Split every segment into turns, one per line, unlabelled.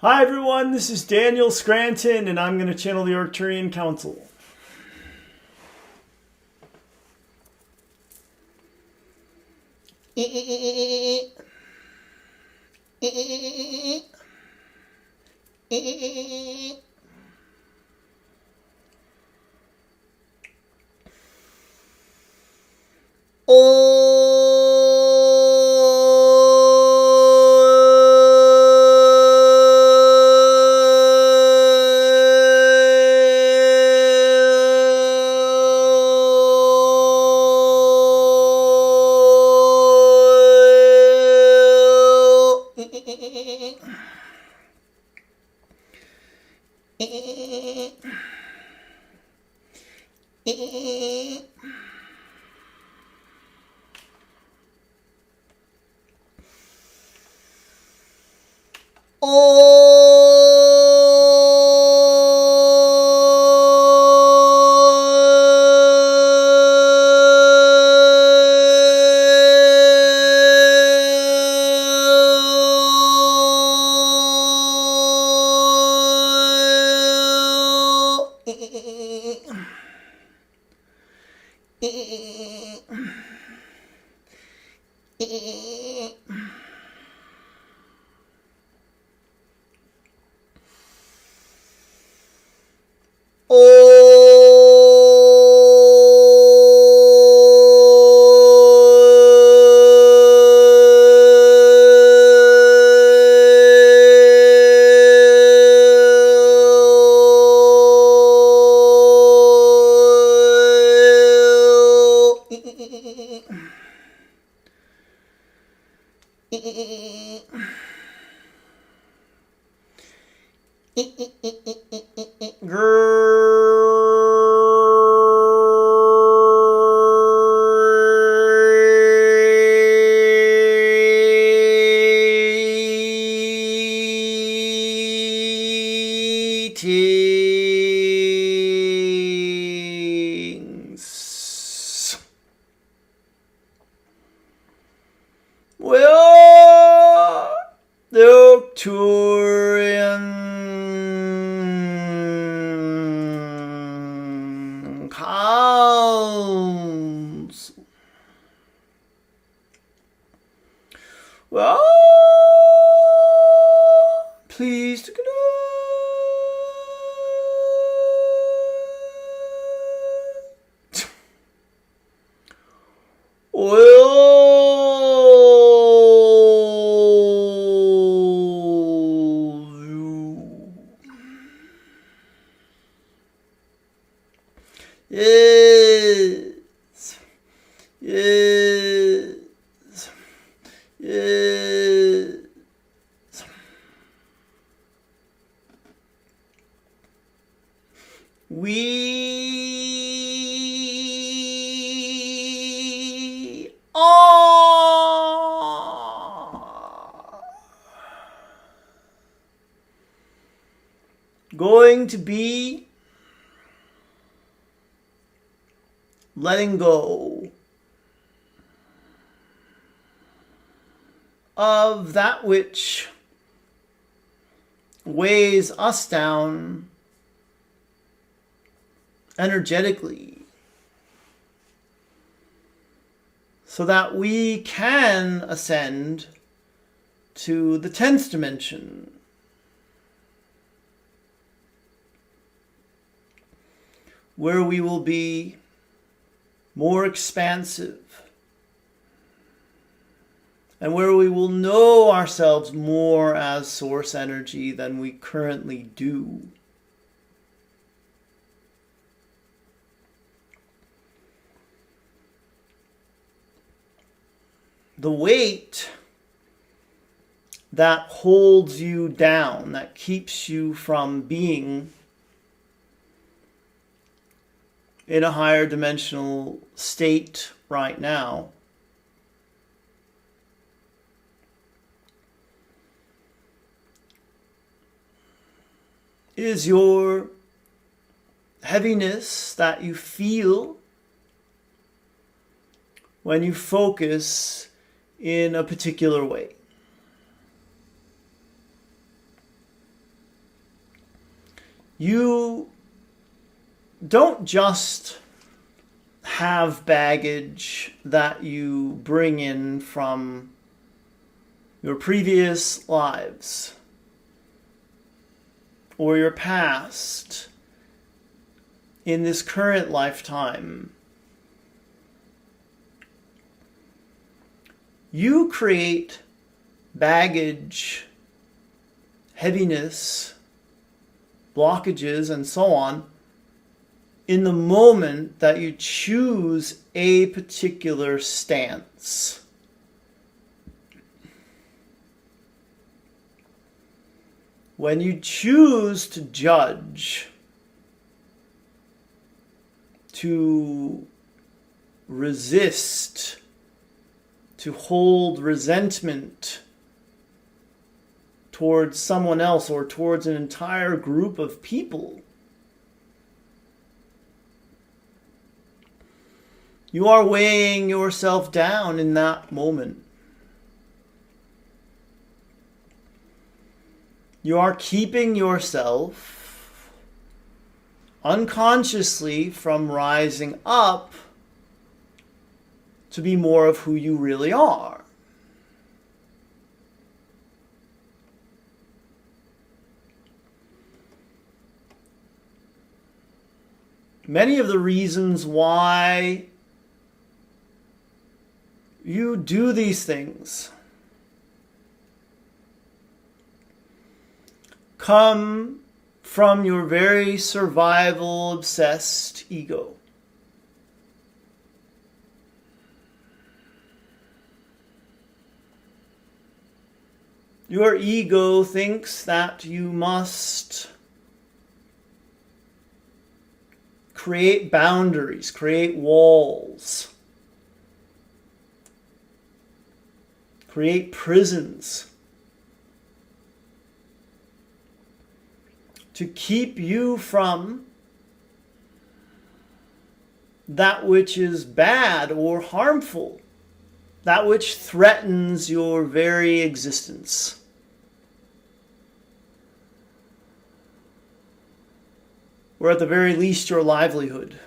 Hi everyone, this is Daniel Scranton, and I'm going to channel the Arcturian Council. Well, the Arcturian Council. Well, please to connect. Yes, yes, yes. We are going to be letting go of that which weighs us down energetically, so that we can ascend to the 10th dimension, where we will be more expansive, and where we will know ourselves more as source energy than we currently do. The weight that holds you down, that keeps you from being in a higher dimensional state right now, is your heaviness that you feel when you focus in a particular way. You don't just have baggage that you bring in from your previous lives or your past in this current lifetime. You create baggage, heaviness, blockages, and so on in the moment that you choose a particular stance. When you choose to judge, to resist, to hold resentment towards someone else or towards an entire group of people, you are weighing yourself down in that moment. You are keeping yourself unconsciously from rising up to be more of who you really are. Many of the reasons why you do these things come from your very survival-obsessed ego. Your ego thinks that you must create boundaries, create walls, create prisons to keep you from that which is bad or harmful, that which threatens your very existence. Or at the very least, your livelihood.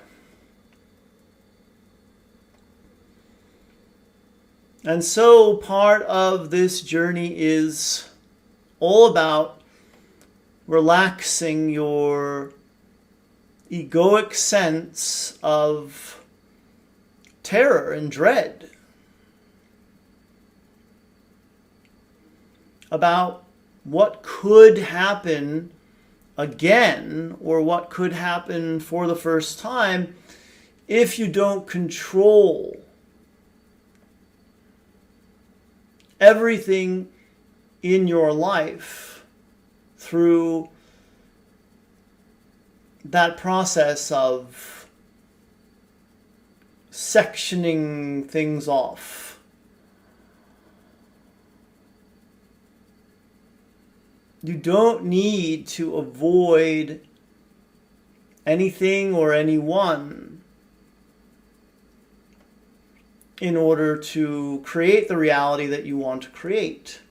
And so part of this journey is all about relaxing your egoic sense of terror and dread about what could happen again, or what could happen for the first time, if you don't control everything in your life through that process of sectioning things off. You don't need to avoid anything or anyone in order to create the reality that you want to create.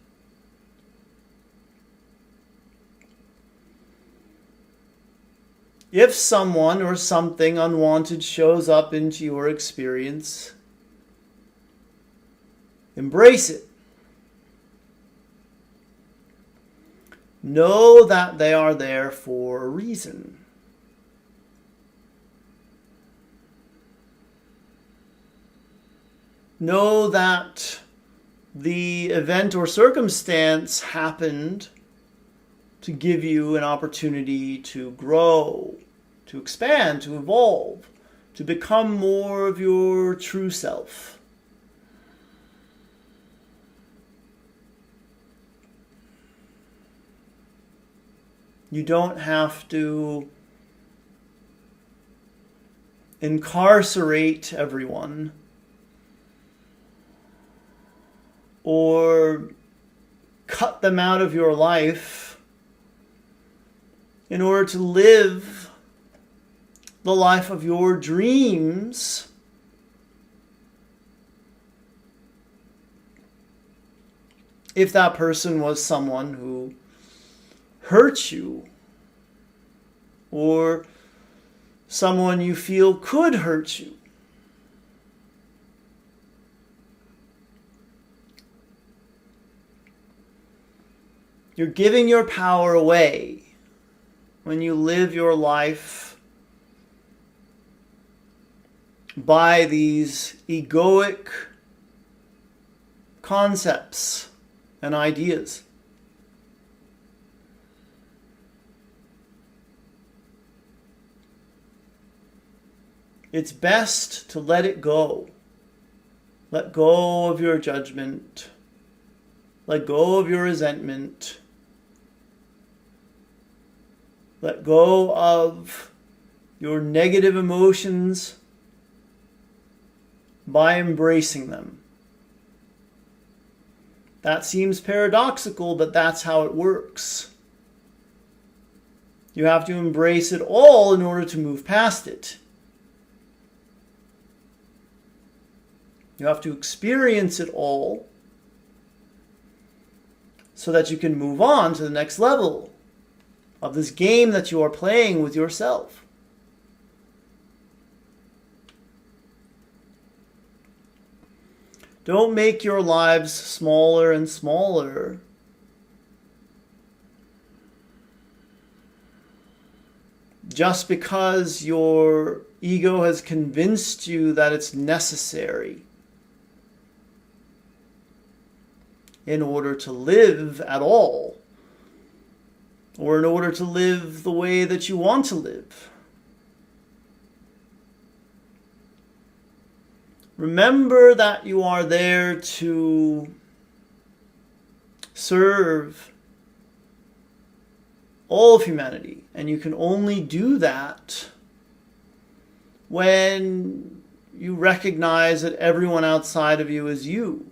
If someone or something unwanted shows up into your experience, embrace it. Know that they are there for a reason. Know that the event or circumstance happened to give you an opportunity to grow, to expand, to evolve, to become more of your true self. You don't have to incarcerate everyone or cut them out of your life in order to live the life of your dreams. If that person was someone who hurt you or someone you feel could hurt you. You're giving your power away when you live your life by these egoic concepts and ideas. It's best to let it go. Let go of your judgment. Let go of your resentment. Let go of your negative emotions by embracing them. That seems paradoxical, but that's how it works. You have to embrace it all in order to move past it. You have to experience it all so that you can move on to the next level of this game that you are playing with yourself. Don't make your lives smaller and smaller. Just because your ego has convinced you that it's necessary in order to live at all, or in order to live the way that you want to live. Remember that you are there to serve all of humanity, and you can only do that when you recognize that everyone outside of you is you.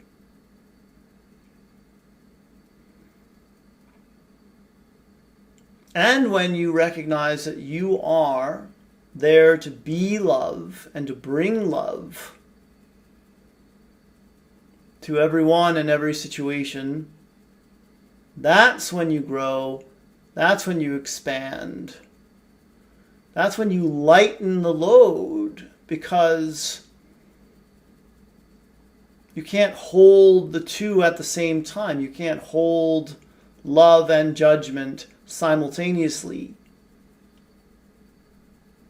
And when you recognize that you are there to be love and to bring love to everyone and every situation, that's when you grow, that's when you expand, that's when you lighten the load, because you can't hold the two at the same time. You can't hold love and judgment simultaneously.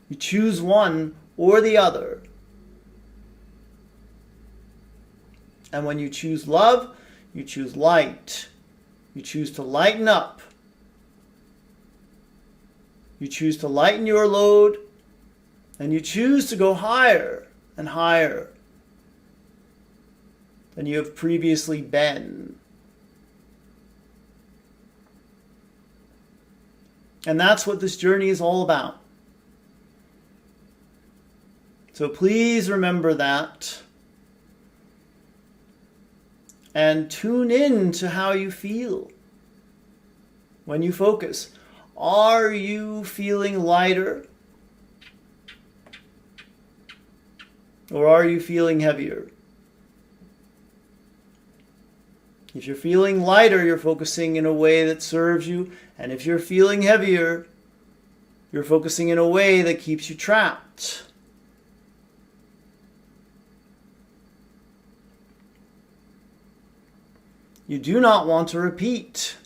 You choose one or the other. And when you choose love, you choose light. You choose to lighten up. You choose to lighten your load, and you choose to go higher and higher than you have previously been. And that's what this journey is all about. So please remember that. And tune in to how you feel when you focus. Are you feeling lighter? Or are you feeling heavier? If you're feeling lighter, you're focusing in a way that serves you. And if you're feeling heavier, you're focusing in a way that keeps you trapped. You do not want to repeat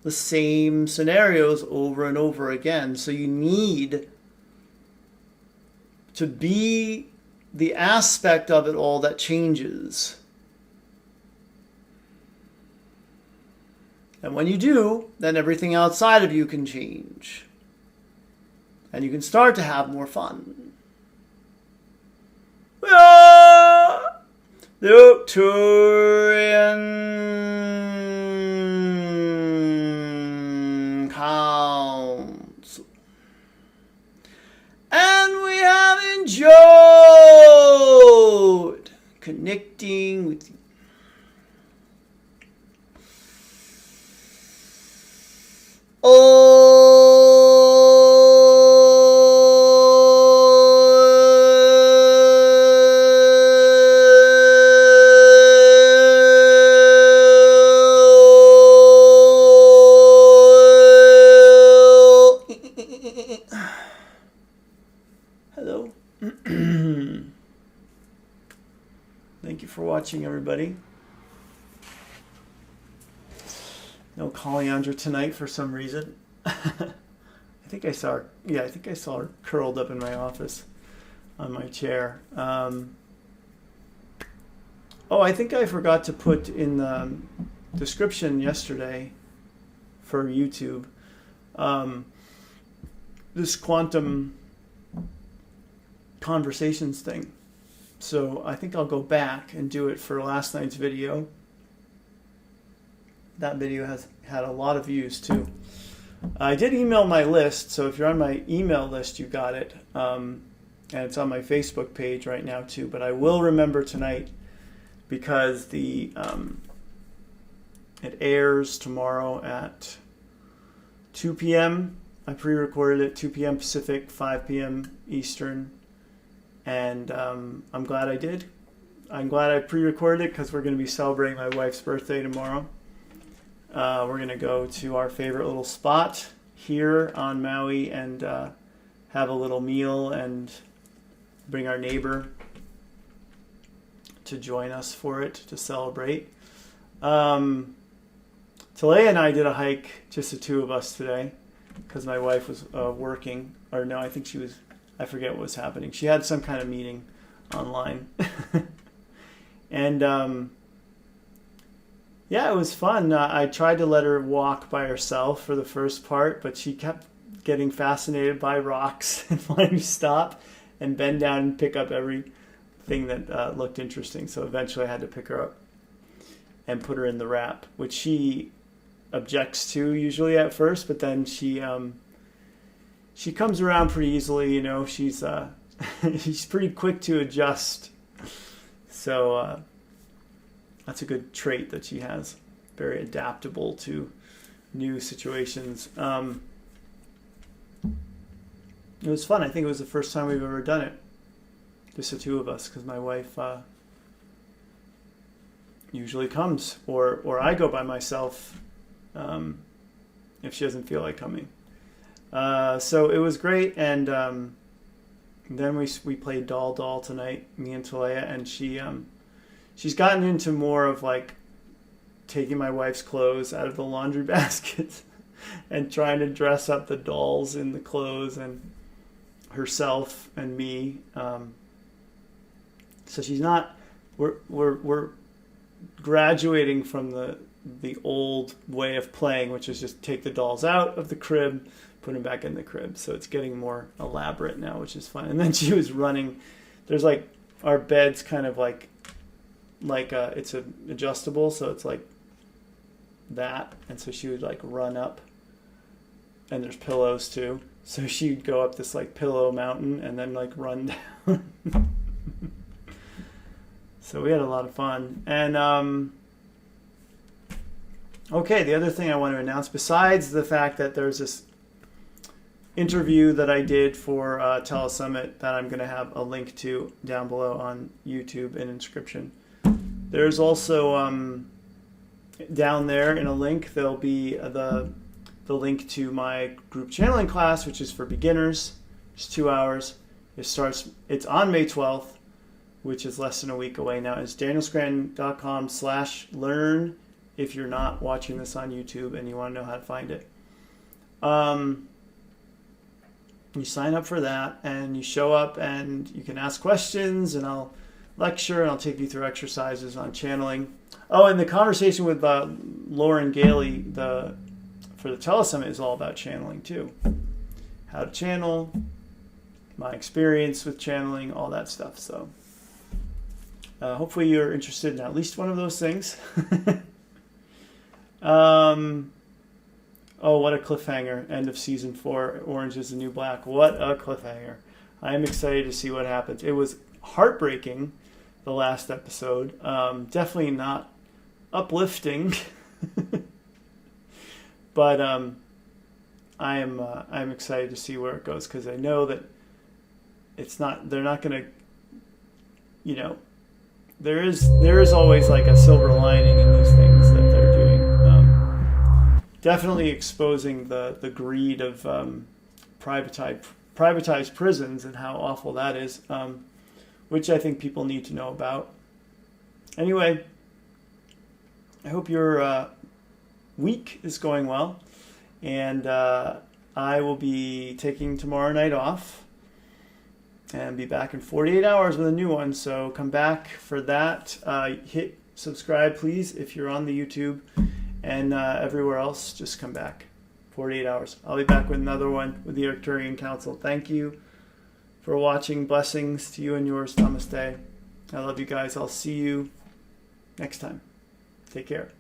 the same scenarios over and over again. So you need to be the aspect of it all that changes. And when you do, then everything outside of you can change. And you can start to have more fun. The Arcturian Council. And we have enjoyed connecting with you. watching, everybody. No Coriander tonight for some reason. I think I saw her curled up in my office on my chair. I think I forgot to put in the description yesterday for YouTube this quantum conversations thing. So I think I'll go back and do it for last night's video. That video has had a lot of views too. I did email my list, so if you're on my email list, you got it. And it's on my Facebook page right now too. But I will remember tonight because it airs tomorrow at 2 p.m. I pre-recorded it 2 p.m. Pacific, 5 p.m. Eastern. And I'm glad I did. I'm glad I pre-recorded it because we're going to be celebrating my wife's birthday tomorrow. We're going to go to our favorite little spot here on Maui and have a little meal and bring our neighbor to join us for it, to celebrate. Talea and I did a hike, just the two of us today, because my wife was working. Or no, I think she was, I forget what was happening. She had some kind of meeting online. And yeah, it was fun. I tried to let her walk by herself for the first part, but she kept getting fascinated by rocks and wanting to stop and bend down and pick up everything that looked interesting. So eventually I had to pick her up and put her in the wrap, which she objects to usually at first, but then she comes around pretty easily. You know, she's she's pretty quick to adjust. So that's a good trait that she has. Very adaptable to new situations. It was fun. I think it was the first time we've ever done it. Just the two of us, because my wife usually comes, or I go by myself if she doesn't feel like coming. So it was great, and then we played Doll tonight, me and Talea, and she's gotten into more of like taking my wife's clothes out of the laundry basket and trying to dress up the dolls in the clothes and herself and me. So she's not. We're graduating from the old way of playing, which is just take the dolls out of the crib, put them back in the crib. So it's getting more elaborate now, which is fun. And then she was running. There's like our bed's kind of like it's adjustable, so it's like that. And so she would like run up, and there's pillows too. So she'd go up this like pillow mountain and then like run down. So we had a lot of fun. And okay, the other thing I want to announce, besides the fact that there's this interview that I did for Telesummit that I'm going to have a link to down below on YouTube in inscription. There's also down there in a link, there'll be the link to my group channeling class, which is for beginners. It's 2 hours. It's on May 12th, which is less than a week away now. It's danielscranton.com/learn if you're not watching this on YouTube and you want to know how to find it. You sign up for that and you show up and you can ask questions, and I'll lecture and I'll take you through exercises on channeling. Oh, and the conversation with Lauren Gailey for the Telesummit is all about channeling too. How to channel, my experience with channeling, all that stuff. So hopefully you're interested in at least one of those things. Oh, what a cliffhanger. End of season 4. Orange is the New Black. What a cliffhanger. I am excited to see what happens. It was heartbreaking, the last episode. Definitely not uplifting. But I'm excited to see where it goes, because I know that they're not going to, there is always like a silver lining in these things that they're doing. Definitely exposing the greed of privatized prisons and how awful that is, which I think people need to know about. Anyway, I hope your week is going well. And I will be taking tomorrow night off and be back in 48 hours with a new one. So come back for that. Hit subscribe, please, if you're on the YouTube. And everywhere else, just come back. 48 hours. I'll be back with another one with the Arcturian Council. Thank you for watching. Blessings to you and yours. Namaste. I love you guys. I'll see you next time. Take care.